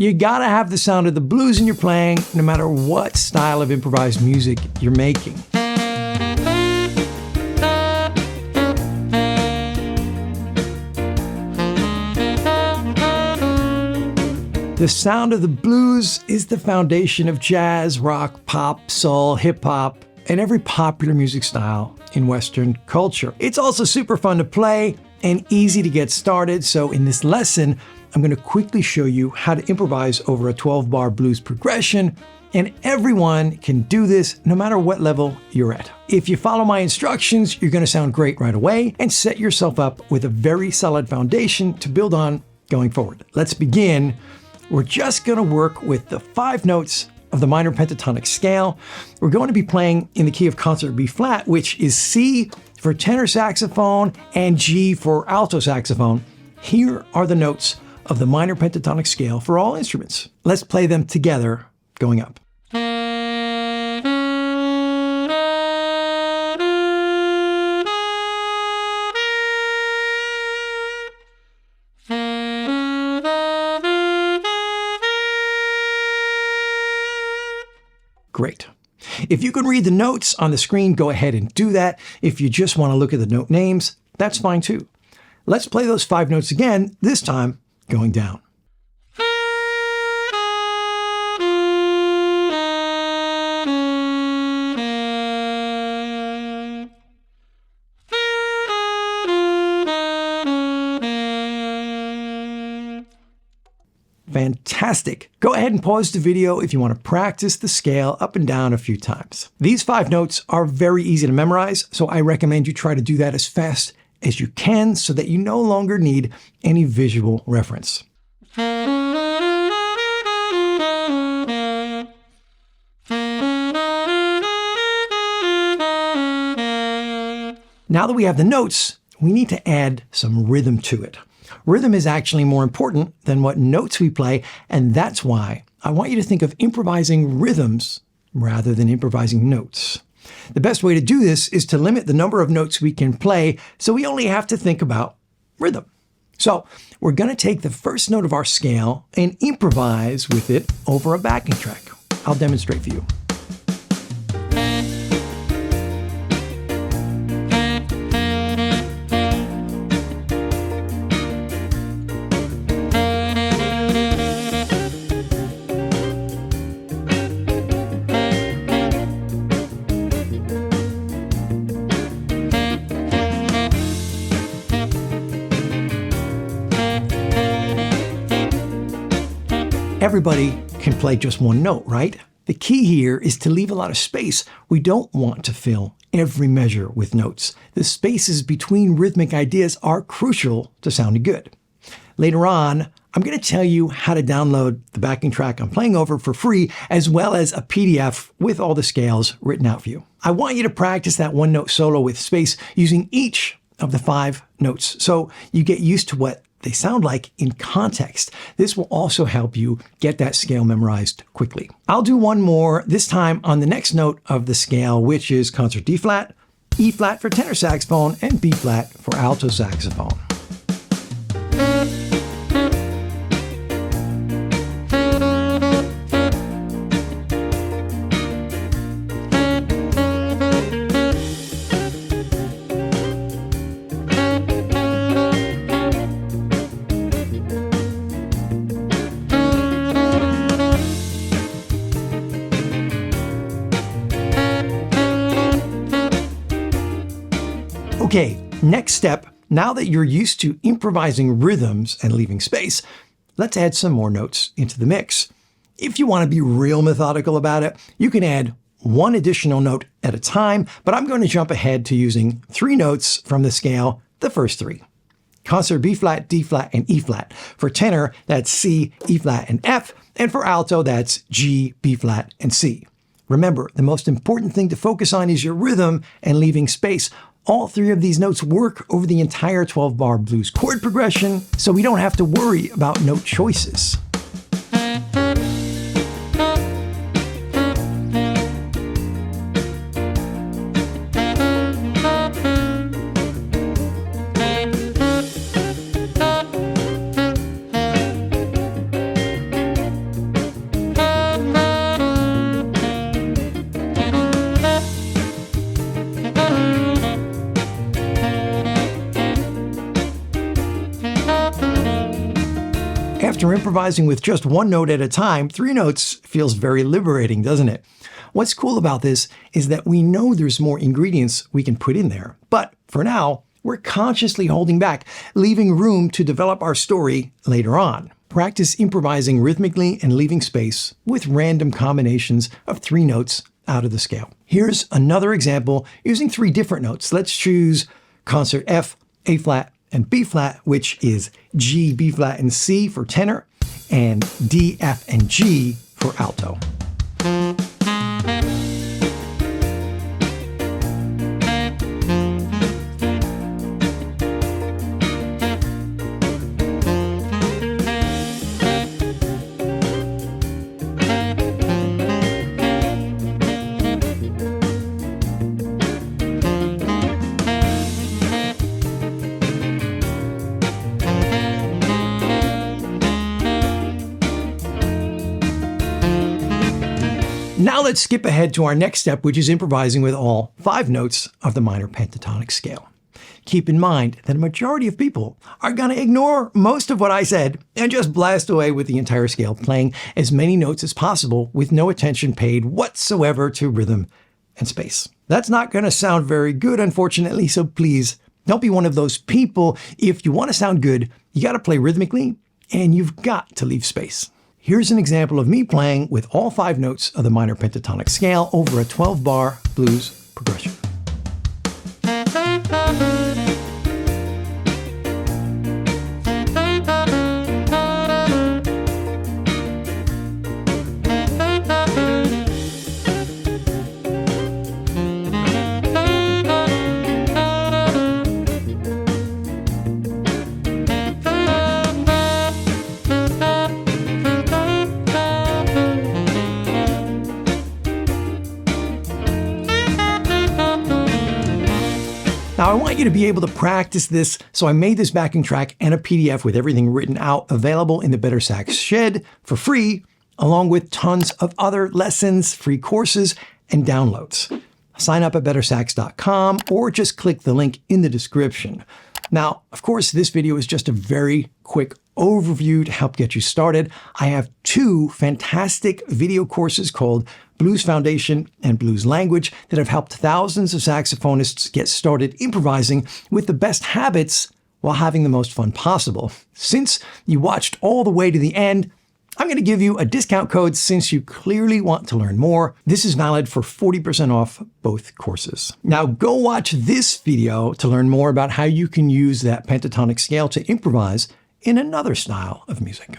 You gotta have the sound of the blues in your playing, no matter what style of improvised music you're making. The sound of the blues is the foundation of jazz, rock, pop, soul, hip-hop, and every popular music style in Western culture. It's also super fun to play and easy to get started, so in this lesson, I'm going to quickly show you how to improvise over a 12-bar blues progression, and everyone can do this no matter what level you're at. If you follow my instructions, you're going to sound great right away and set yourself up with a very solid foundation to build on going forward. Let's begin. We're just going to work with the 5 notes of the minor pentatonic scale. We're going to be playing in the key of concert B flat, which is C for tenor saxophone and G for alto saxophone. Here are the notes of the minor pentatonic scale for all instruments. Let's play them together going up. Great. If you can read the notes on the screen, go ahead and do that. If you just want to look at the note names, that's fine too. Let's play those 5 notes again, this time going down. Fantastic. Go ahead and pause the video if you want to practice the scale up and down a few times. These 5 notes are very easy to memorize, so I recommend you try to do that as fast as you can so that you no longer need any visual reference. Now that we have the notes, we need to add some rhythm to it. Rhythm is actually more important than what notes we play, and that's why I want you to think of improvising rhythms rather than improvising notes. The best way to do this is to limit the number of notes we can play, so we only have to think about rhythm. So we're going to take the first note of our scale and improvise with it over a backing track. I'll demonstrate for you. Everybody can play just one note, right? The key here is to leave a lot of space. We don't want to fill every measure with notes. The spaces between rhythmic ideas are crucial to sounding good. Later on, I'm going to tell you how to download the backing track I'm playing over for free, as well as a PDF with all the scales written out for you. I want you to practice that one note solo with space using each of the 5 notes so you get used to what they sound like in context. This will also help you get that scale memorized quickly. I'll do one more, this time on the next note of the scale, which is concert D flat, E flat for tenor saxophone, and B flat for alto saxophone. Okay, next step, now that you're used to improvising rhythms and leaving space, let's add some more notes into the mix. If you want to be real methodical about it, you can add 1 additional note at a time, but I'm going to jump ahead to using 3 notes from the scale, the first 3. Concert B flat, D flat, and E flat. For tenor, that's C, E flat, and F, and for alto, that's G, B flat, and C. Remember, the most important thing to focus on is your rhythm and leaving space. All 3 of these notes work over the entire 12-bar blues chord progression, so we don't have to worry about note choices. improvising with just one note at a time, 3 notes feels very liberating, doesn't it? What's cool about this is that we know there's more ingredients we can put in there. But for now, we're consciously holding back, leaving room to develop our story later on. Practice improvising rhythmically and leaving space with random combinations of 3 notes out of the scale. Here's another example using 3 different notes. Let's choose concert F, A flat, and B flat, which is G, B flat, and C for tenor, and D, F, and G for alto. Now let's skip ahead to our next step, which is improvising with all 5 notes of the minor pentatonic scale. Keep in mind that a majority of people are going to ignore most of what I said and just blast away with the entire scale, playing as many notes as possible with no attention paid whatsoever to rhythm and space. That's not going to sound very good, unfortunately, so please don't be one of those people. If you want to sound good, you got to play rhythmically and you've got to leave space. Here's an example of me playing with all 5 notes of the minor pentatonic scale over a 12-bar blues progression. Now, I want you to be able to practice this, so I made this backing track and a PDF with everything written out available in the BetterSax shed for free, along with tons of other lessons, free courses, and downloads. Sign up at bettersax.com or just click the link in the description. Now, of course, this video is just a very quick overview to help get you started. I have 2 fantastic video courses called Blues Foundation and Blues Language that have helped thousands of saxophonists get started improvising with the best habits while having the most fun possible. Since you watched all the way to the end, I'm going to give you a discount code since you clearly want to learn more. This is valid for 40% off both courses. Now go watch this video to learn more about how you can use that pentatonic scale to improvise in another style of music.